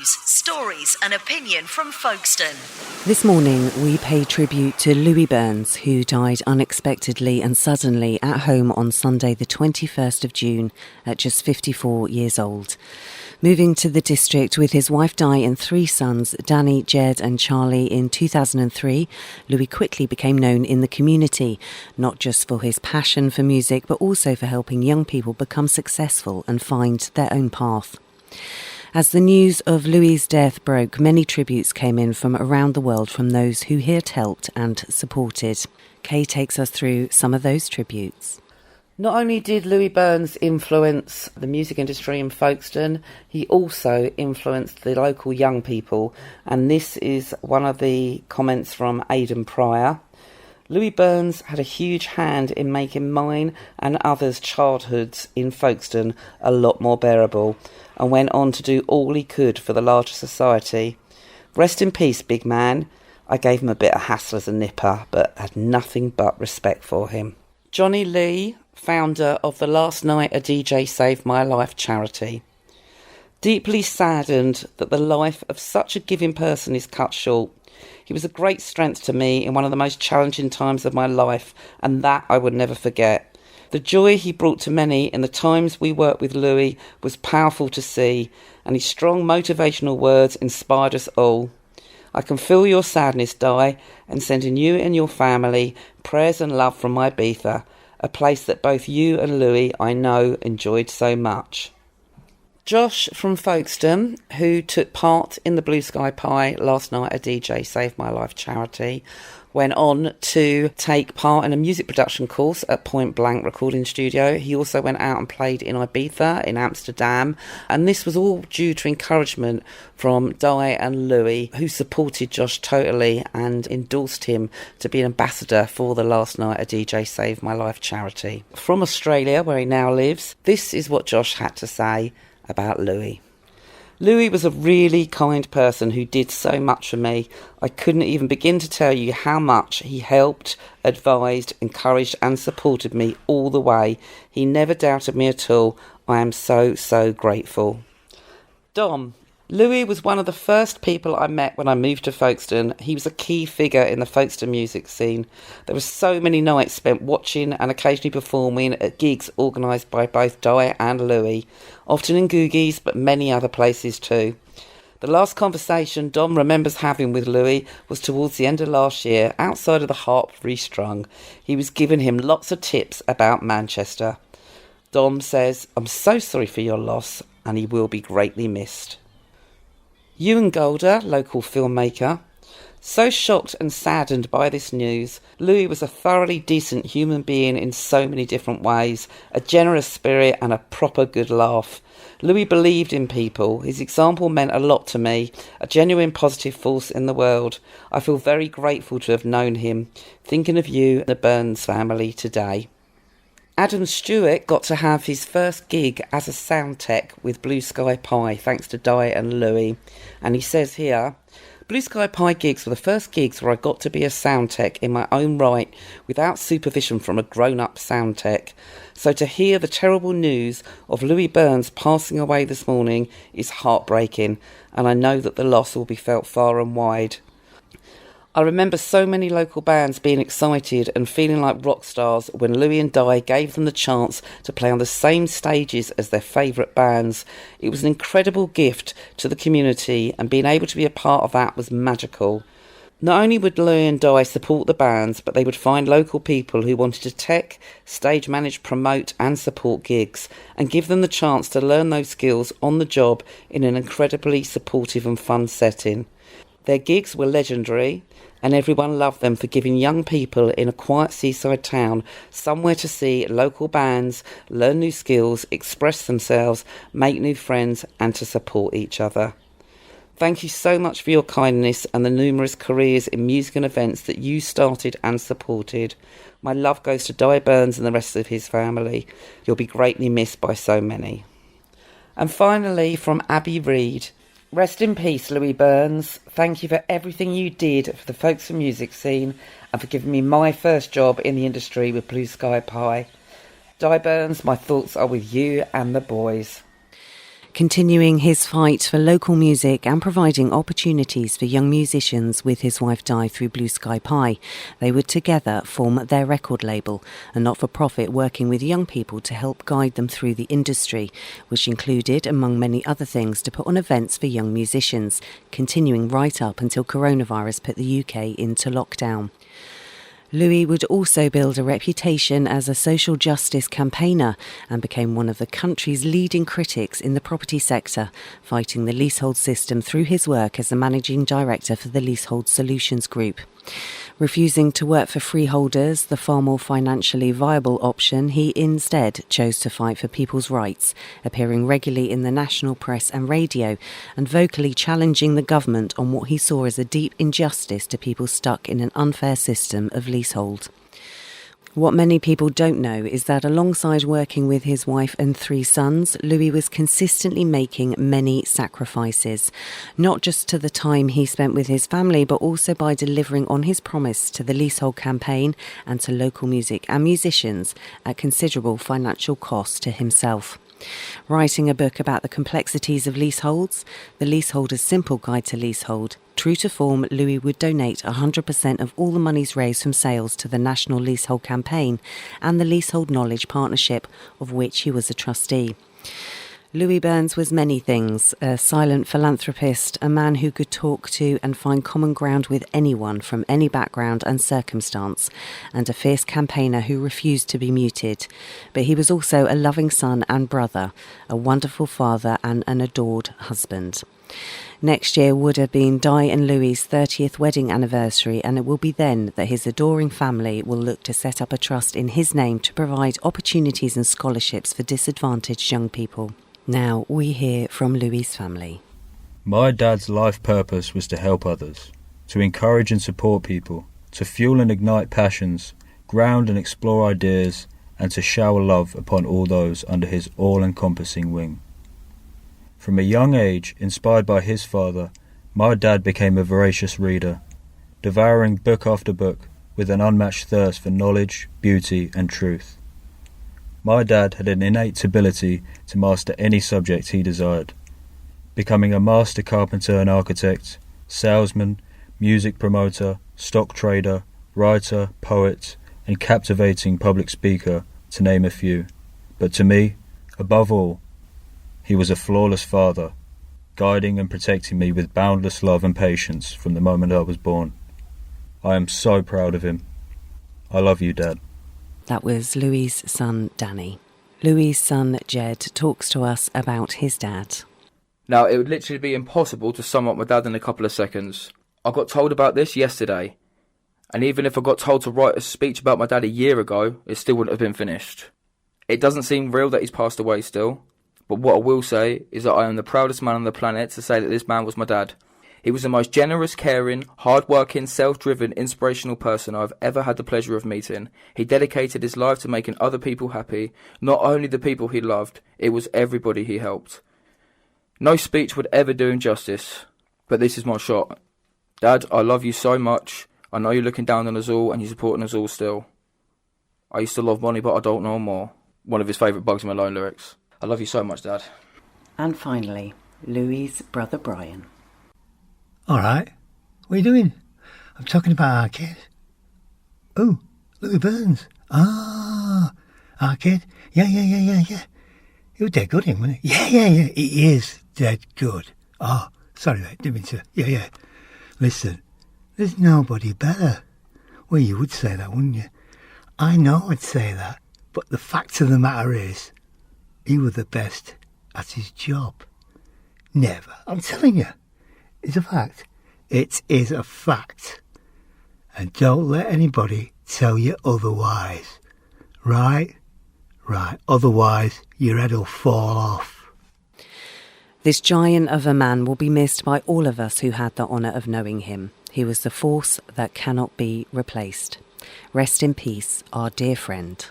news, stories and opinion from Folkestone. This morning we pay tribute to Louie Burns, who died unexpectedly and suddenly at home on Sunday the 21st of June at just 54 years old. Moving to the district with his wife Di and three sons, Danny, Jed and Charlie, in 2003, Louie quickly became known in the community, not just for his passion for music, but also for helping young people become successful and find their own path. As the news of Louie's death broke, many tributes came in from around the world from those who he had helped and supported. Kay takes us through some of those tributes. Not only did Louie Burns influence the music industry in Folkestone, he also influenced the local young people, and this is one of the comments from Aidan Pryor. Louie Burns had a huge hand in making mine and others' childhoods in Folkestone a lot more bearable, and went on to do all he could for the larger society. Rest in peace, big man. I gave him a bit of hassle as a nipper, but had nothing but respect for him. Johnny Lee, founder of the Last Night a DJ Saved My Life charity. Deeply saddened that the life of such a giving person is cut short. He was a great strength to me in one of the most challenging times of my life, and that I would never forget. The joy he brought to many in the times we worked with Louie was powerful to see, and his strong motivational words inspired us all. I can feel your sadness, Di, and sending you and your family prayers and love from my Ibiza, a place that both you and Louie, I know, enjoyed so much. Josh from Folkestone, who took part in the Blue Sky Pie Last Night a DJ Saved My Life charity, went on to take part in a music production course at Point Blank Recording Studio. He also went out and played in Ibiza, in Amsterdam, and this was all due to encouragement from Di and Louie, who supported Josh totally and endorsed him to be an ambassador for the Last Night a DJ Saved My Life charity. From Australia, where he now lives, this is what Josh had to say about Louie. Louie was a really kind person who did so much for me. I couldn't even begin to tell you how much he helped, advised, encouraged and supported me all the way. He never doubted me at all. I am so, so grateful. Dom. Louie was one of the first people I met when I moved to Folkestone. He was a key figure in the Folkestone music scene. There were so many nights spent watching and occasionally performing at gigs organised by both Di and Louie, often in Googies but many other places too. The last conversation Dom remembers having with Louie was towards the end of last year, outside of the Harp Restrung. He was giving him lots of tips about Manchester. Dom says, "I'm so sorry for your loss and he will be greatly missed." Ewan Golder, local filmmaker. So shocked and saddened by this news. Louie was a thoroughly decent human being in so many different ways, a generous spirit and a proper good laugh. Louie believed in people. His example meant a lot to me, a genuine positive force in the world. I feel very grateful to have known him. Thinking of you and the Burns family today. Adam Stewart got to have his first gig as a sound tech with Blue Sky Pie, thanks to Di and Louie. And he says here, Blue Sky Pie gigs were the first gigs where I got to be a sound tech in my own right, without supervision from a grown-up sound tech. So to hear the terrible news of Louie Burns passing away this morning is heartbreaking, and I know that the loss will be felt far and wide. I remember so many local bands being excited and feeling like rock stars when Louie and Di gave them the chance to play on the same stages as their favourite bands. It was an incredible gift to the community, and being able to be a part of that was magical. Not only would Louie and Di support the bands, but they would find local people who wanted to tech, stage manage, promote and support gigs, and give them the chance to learn those skills on the job in an incredibly supportive and fun setting. Their gigs were legendary, and everyone loved them for giving young people in a quiet seaside town somewhere to see local bands, learn new skills, express themselves, make new friends and to support each other. Thank you so much for your kindness and the numerous careers in music and events that you started and supported. My love goes to Di Burns and the rest of his family. You'll be greatly missed by so many. And finally, from Abby Reid. Rest in peace, Louie Burns. Thank you for everything you did for the Folkestone music scene and for giving me my first job in the industry with Blue Sky Pie. Di Burns, my thoughts are with you and the boys. Continuing his fight for local music and providing opportunities for young musicians with his wife Di through Blue Sky Pie, they would together form their record label, a not-for-profit working with young people to help guide them through the industry, which included, among many other things, to put on events for young musicians, continuing right up until coronavirus put the UK into lockdown. Louie would also build a reputation as a social justice campaigner and became one of the country's leading critics in the property sector, fighting the leasehold system through his work as the managing director for the Leasehold Solutions Group. Refusing to work for freeholders, the far more financially viable option, he instead chose to fight for people's rights, appearing regularly in the national press and radio and vocally challenging the government on what he saw as a deep injustice to people stuck in an unfair system of leasehold. What many people don't know is that alongside working with his wife and 3 sons, Louie was consistently making many sacrifices, not just to the time he spent with his family, but also by delivering on his promise to the leasehold campaign and to local music and musicians at considerable financial cost to himself. Writing a book about the complexities of leaseholds, The Leaseholder's Simple Guide to Leasehold, true to form, Louie would donate 100% of all the monies raised from sales to the National Leasehold Campaign and the Leasehold Knowledge Partnership, of which he was a trustee. Louie Burns was many things: a silent philanthropist, a man who could talk to and find common ground with anyone from any background and circumstance, and a fierce campaigner who refused to be muted. But he was also a loving son and brother, a wonderful father and an adored husband. Next year would have been Di and Louie's 30th wedding anniversary, and it will be then that his adoring family will look to set up a trust in his name to provide opportunities and scholarships for disadvantaged young people. Now we hear from Louie's family. My dad's life purpose was to help others, to encourage and support people, to fuel and ignite passions, ground and explore ideas, and to shower love upon all those under his all-encompassing wing. From a young age, inspired by his father, my dad became a voracious reader, devouring book after book with an unmatched thirst for knowledge, beauty and truth. My dad had an innate ability to master any subject he desired, becoming a master carpenter and architect, salesman, music promoter, stock trader, writer, poet, and captivating public speaker, to name a few. But to me, above all, he was a flawless father, guiding and protecting me with boundless love and patience from the moment I was born. I am so proud of him. I love you, Dad. That was Louie's son, Danny. Louie's son, Jed, talks to us about his dad. Now, it would literally be impossible to sum up my dad in a couple of seconds. I got told about this yesterday, and even if I got told to write a speech about my dad a year ago, it still wouldn't have been finished. It doesn't seem real that he's passed away still, but what I will say is that I am the proudest man on the planet to say that this man was my dad. He was the most generous, caring, hard-working, self-driven, inspirational person I've ever had the pleasure of meeting. He dedicated his life to making other people happy, not only the people he loved, it was everybody he helped. No speech would ever do him justice, but this is my shot. Dad, I love you so much. I know you're looking down on us all and you're supporting us all still. I used to love money, but I don't know more. One of his favourite Bugs Malone lyrics. I love you so much, Dad. And finally, Louie's brother Brian. All right. What are you doing? I'm talking about our kid. Oh, Louie Burns. Ah, our kid. Yeah. He was dead good, him, wasn't he? Yeah. He is dead good. Oh, sorry, mate. Didn't mean to. Yeah. Listen, there's nobody better. Well, you would say that, wouldn't you? I know I'd say that. But the fact of the matter is, he was the best at his job. Never. I'm telling you. It's a fact. It is a fact. And don't let anybody tell you otherwise. Right? Otherwise, your head will fall off. This giant of a man will be missed by all of us who had the honour of knowing him. He was the force that cannot be replaced. Rest in peace, our dear friend.